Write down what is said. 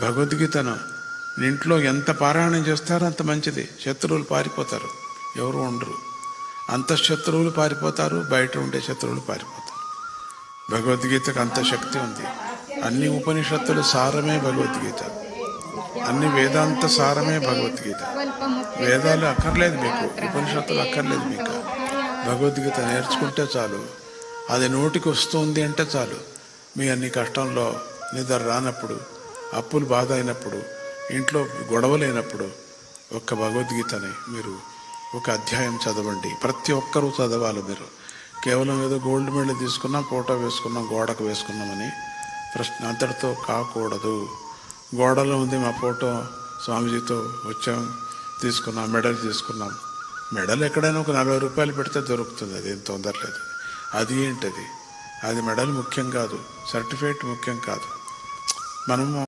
భగవద్గీతను ఇంట్లో ఎంత పారాయణం చేస్తారో అంత మంచిది. శత్రువులు పారిపోతారు, ఎవరు ఉండరు. అంత శత్రువులు పారిపోతారు, బయట ఉండే శత్రువులు పారిపోతారు. భగవద్గీతకు అంత శక్తి ఉంది. అన్ని ఉపనిషత్తుల సారమే భగవద్గీత, అన్ని వేదాంత సారమే భగవద్గీత. వేదాలు అక్కర్లేదు మీకు, ఉపనిషత్తులు అక్కర్లేదు మీకు. భగవద్గీత నేర్చుకుంటే చాలు, అది నోటికి వస్తుంది అంటే చాలు. మీ అన్ని కష్టంలో నిద్ర రానప్పుడు, అప్పులు బాధ అయినప్పుడు, ఇంట్లో గొడవలైనప్పుడు ఒక్క భగవద్గీతని మీరు ఒక అధ్యాయం చదవండి. ప్రతి ఒక్కరూ చదవాలి. మీరు కేవలం ఏదో గోల్డ్ మెడల్ తీసుకున్నాం, ఫోటో వేసుకున్నాం, గోడకు వేసుకున్నామని ప్రశ్న అంతటితో కాకూడదు. గోడలో ఉంది మా ఫోటో, స్వామీజీతో వచ్చాం, తీసుకున్నాం, మెడల్ తీసుకున్నాం. మెడల్ ఎక్కడైనా ఒక 40 రూపాయలు పెడితే దొరుకుతుంది, అదేం తొందరలేదు. అది ఏంటది? అది మెడల్ ముఖ్యం కాదు, సర్టిఫికేట్ ముఖ్యం కాదు. మనము